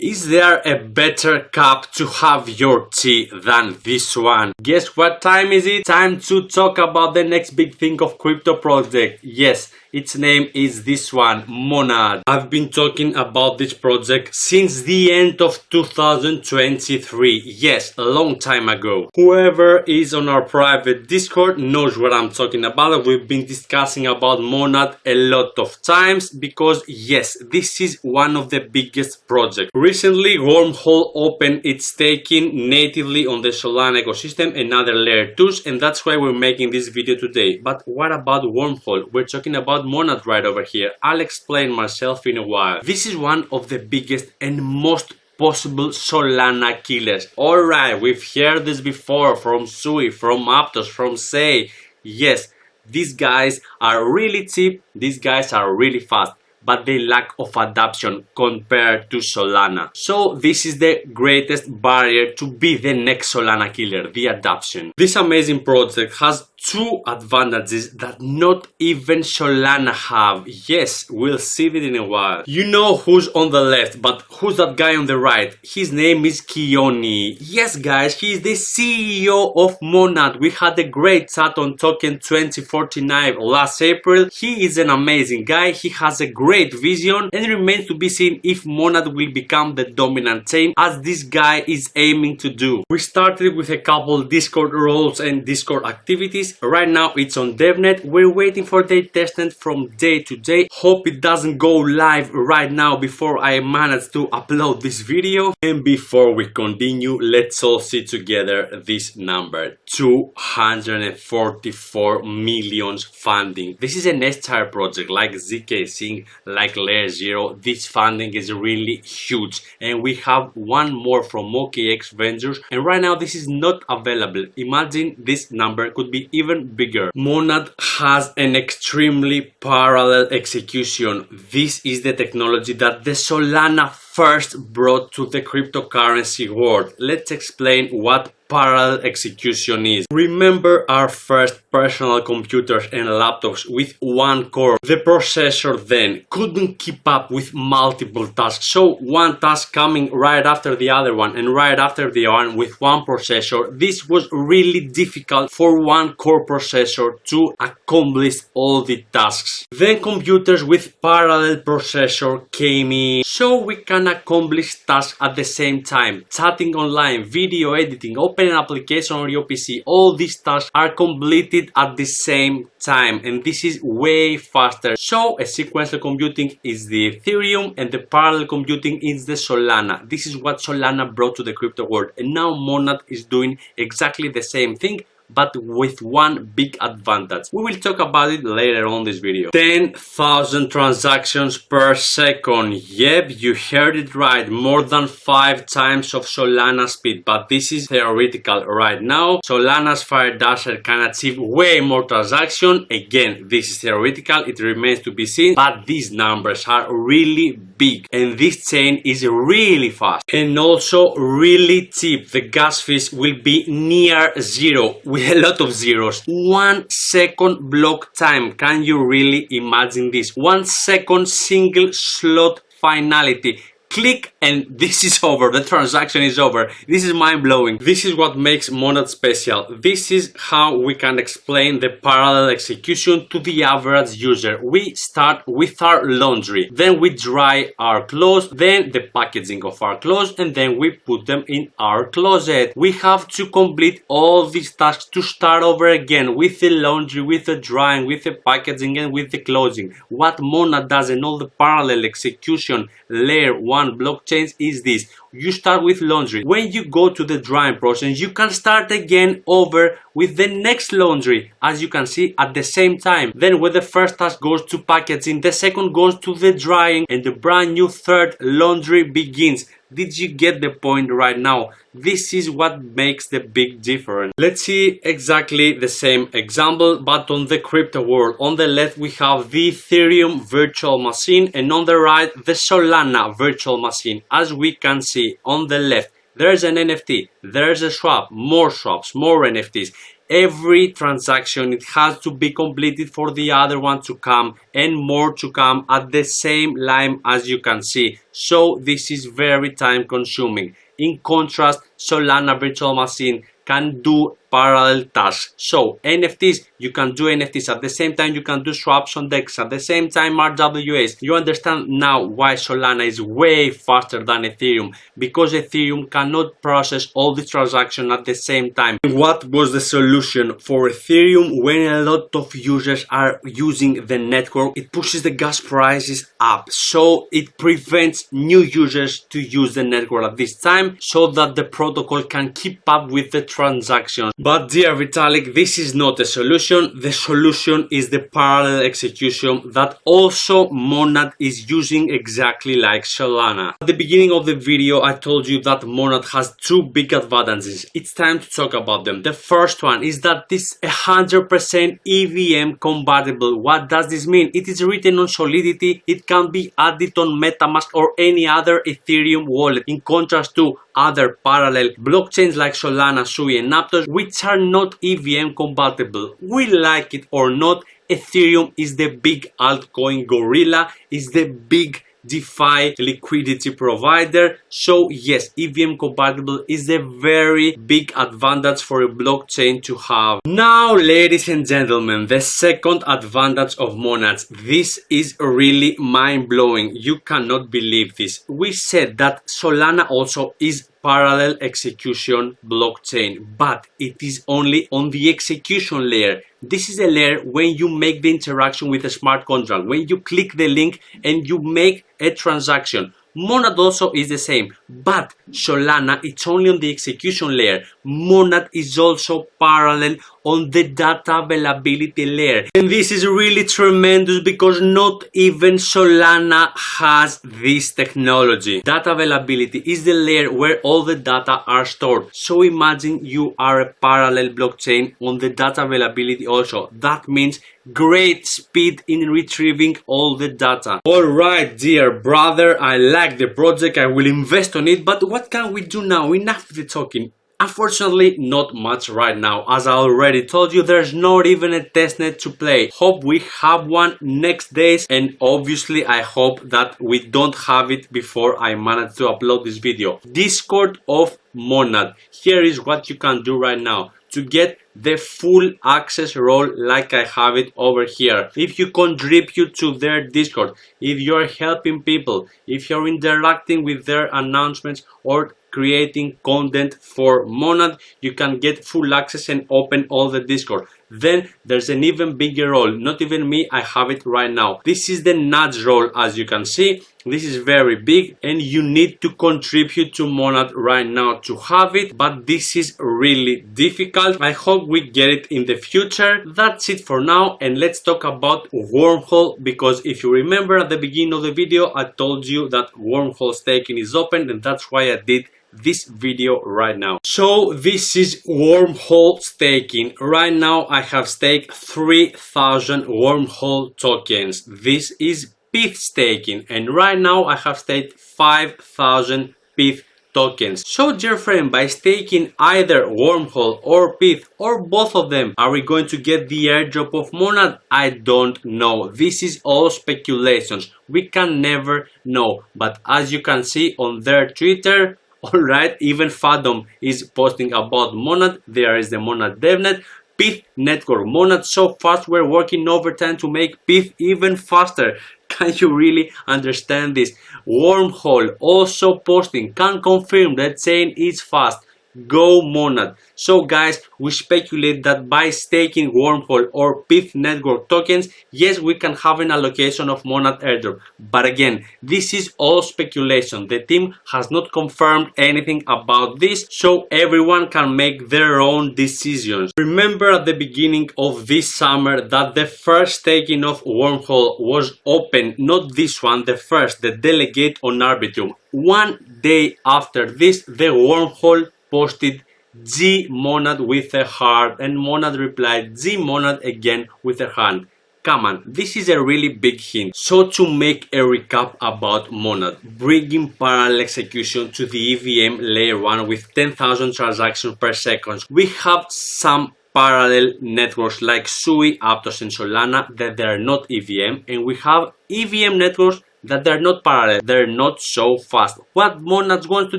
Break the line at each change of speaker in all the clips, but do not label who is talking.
Is there a better cup to have your tea than this one? Guess what time is it? Time to talk about the next big thing of crypto project. Yes, its name is this one, MONAD. I've been talking about this project since the end of 2023. Yes, a long time ago. Whoever is on our private Discord knows what I'm talking about. We've been discussing about MONAD a lot of times because yes, this is one of the biggest projects. Recently, Wormhole opened its staking natively on the Solana ecosystem and other layer 2s, and that's why we're making this video today. But what about Wormhole? We're talking about MONAD right over here. I'll explain myself in a while. This is one of the biggest and most possible Solana killers. Alright, we've heard this before from Sui, from Aptos, from Say. Yes, these guys are really cheap, these guys are really fast, but they lack of adoption compared to Solana. So this is the greatest barrier to be the next Solana killer, the adoption. This amazing project has two advantages that not even Solana have. Yes, we'll see it in a while. You know who's on the left, but who's that guy on the right? His name is Kioni. Yes guys, he's the CEO of MONAD. We had a great chat on token 2049 last April. He is an amazing guy. He has a great vision, and it remains to be seen if MONAD will become the dominant chain as this guy is aiming to do. We started with a couple Discord roles and Discord activities. Right now it's on DevNet. We're waiting for the testnet from day to day. Hope it doesn't go live right now before I manage to upload this video. And before we continue, let's all see together this number: 244 million funding. This is an S-tier project like ZK Sync, like Layer 0. This funding is really huge, and we have one more from OKX Ventures, and right now this is not available. Imagine this number could be even bigger. MONAD has an extremely parallel execution. This is the technology that the Solana first brought to the cryptocurrency world. Let's explain what parallel execution is. Remember our first personal computers and laptops with one core. The processor then couldn't keep up with multiple tasks, so one task coming right after the other one and right after the other one with one processor. This was really difficult for one core processor to accomplish all the tasks. Then computers with parallel processor came in, so we can accomplish tasks at the same time. Chatting online, video editing, open an application on your PC, all these tasks are completed at the same time, and this is way faster. So a sequential computing is the Ethereum and the parallel computing is the Solana. This is what Solana brought to the crypto world, and now MONAD is doing exactly the same thing, but with one big advantage. We will talk about it later on this video. 10,000 transactions per second. Yep, you heard it right. More than 5 times of Solana speed, but this is theoretical right now. Solana's Firedasher can achieve way more transactions. Again, this is theoretical. It remains to be seen, but these numbers are really big, and this chain is really fast and also really cheap. The gas fees will be near zero, with a lot of zeros. 1 second block time. Can you really imagine this? 1 second single slot finality. Click and this is over. The transaction is over. This is mind-blowing. This is what makes MONAD special. This is how we can explain the parallel execution to the average user. We start with our laundry, then we dry our clothes, then the packaging of our clothes, and then we put them in our closet. We have to complete all these tasks to start over again with the laundry, with the drying, with the packaging, and with the closing. What MONAD does and all the parallel execution layer 1 blockchains is this: you start with laundry. When you go to the drying process, you can start again over with the next laundry, as you can see, at the same time. Then when the first task goes to packaging, the second goes to the drying, and the brand new third laundry begins. Did you get the point right now? This is what makes the big difference. Let's see exactly the same example, but on the crypto world. On the left we have the Ethereum virtual machine, and on the right the Solana virtual machine. As we can see on the left, there's an NFT, there's a swap, more swaps, more NFTs. every transaction it has to be completed for the other one to come and more to come at the same time, as you can see. So this is very time consuming. In contrast, Solana virtual machine can do parallel tasks. So NFTs, you can do NFTs at the same time, you can do swaps on DEX at the same time, RWAs. You understand now why Solana is way faster than Ethereum, because Ethereum cannot process all the transactions at the same time. What was the solution for Ethereum when a lot of users are using the network? It pushes the gas prices up, so it prevents new users to use the network at this time, so that the protocol can keep up with the transactions. But dear Vitalik, this is not a solution. The solution is the parallel execution that also MONAD is using, exactly like Solana. At the beginning of the video, I told you that MONAD has two big advantages. It's time to talk about them. The first one is that this 100% EVM compatible. What does this mean? It is written on Solidity. It can be added on MetaMask or any other Ethereum wallet, in contrast to other parallel blockchains like Solana, Sui and Aptos, which are not EVM compatible. We like it or not, Ethereum is the big altcoin gorilla, is the big DeFi liquidity provider. So yes, EVM compatible is a very big advantage for a blockchain to have. Now, ladies and gentlemen, the second advantage of MONADs. This is really mind-blowing. You cannot believe this. We said that Solana also is parallel execution blockchain, but it is only on the execution layer. This is a layer when you make the interaction with a smart contract, when you click the link and you make a transaction. MONAD also is the same, but Solana, it's only on the execution layer. MONAD is also parallel on the data availability layer. And this is really tremendous because not even Solana has this technology. Data availability is the layer where all the data are stored. So imagine you are a parallel blockchain on the data availability also. That means great speed in retrieving all the data. Alright, dear brother, I like the project, I will invest on it, but what can we do now? Enough of the talking. Unfortunately, not much right now. As I already told you, there's not even a testnet to play. Hope we have one next days, and obviously I hope that we don't have it before I manage to upload this video. Discord of MONAD. Here is what you can do right now to get the full access role like I have it over here. If you contribute to their Discord, if you're helping people, if you're interacting with their announcements or creating content for MONAD, you can get full access and open all the Discord. Then there's an even bigger role. Not even me, I have it right now. This is the nudge role, as you can see. This is very big and you need to contribute to MONAD right now to have it, but this is really difficult. I hope we get it in the future. That's it for now, and let's talk about Wormhole, because if you remember at the beginning of the video, I told you that Wormhole staking is open, and that's why I did this video right now. So this is Wormhole staking. Right now I have staked 3,000 Wormhole tokens. This is Pyth staking, and right now I have staked 5,000 Pyth tokens. So dear friend, by staking either Wormhole or Pyth or both of them, are we going to get the airdrop of MONAD? I don't know. This is all speculations. We can never know, but as you can see on their Twitter, alright, even Fathom is posting about MONAD. There is the MONAD DevNet. Pyth network. MONAD so fast, we're working overtime to make Pyth even faster. Can you really understand this? Wormhole also posting, can confirm that saying it's fast. Go MONAD. So guys, we speculate that by staking Wormhole or Pyth network tokens, yes, we can have an allocation of MONAD airdrop. But again, this is all speculation. The team has not confirmed anything about this, so everyone can make their own decisions. Remember at the beginning of this summer that the first staking of Wormhole was open, not this one, the first, the delegate on Arbitrum. One day after this, the Wormhole posted G MONAD with a heart, and MONAD replied G MONAD again with a hand. Come on, this is a really big hint. So to make a recap about MONAD, bringing parallel execution to the EVM layer 1 with 10,000 transactions per second, we have some parallel networks like Sui, Aptos and Solana that they are not EVM, and we have EVM networks that they're not parallel, they're not so fast. What Monad's going to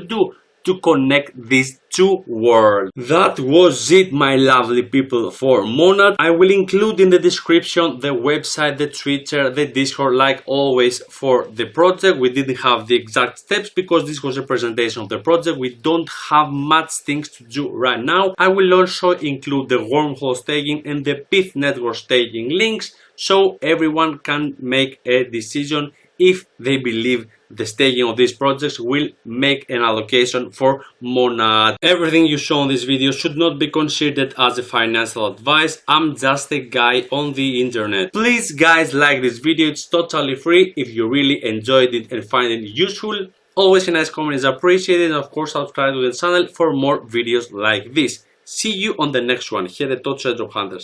do to connect these two worlds. That was it, my lovely people, for Monad. I will include in the description the website, the Twitter, the Discord, like always for the project. We didn't have the exact steps because this was a presentation of the project. We don't have much things to do right now. I will also include the wormhole staking and the Pyth network staking links so everyone can make a decision if they believe the staking of these projects will make an allocation for Monad. Everything you saw in this video should not be considered as a financial advice. I'm just a guy on the internet. Please guys, like this video, it's totally free. If you really enjoyed it and find it useful, always a nice comment is appreciated, and of course subscribe to the channel for more videos like this. See you on the next one. Here the Touch Airdrop Hunters.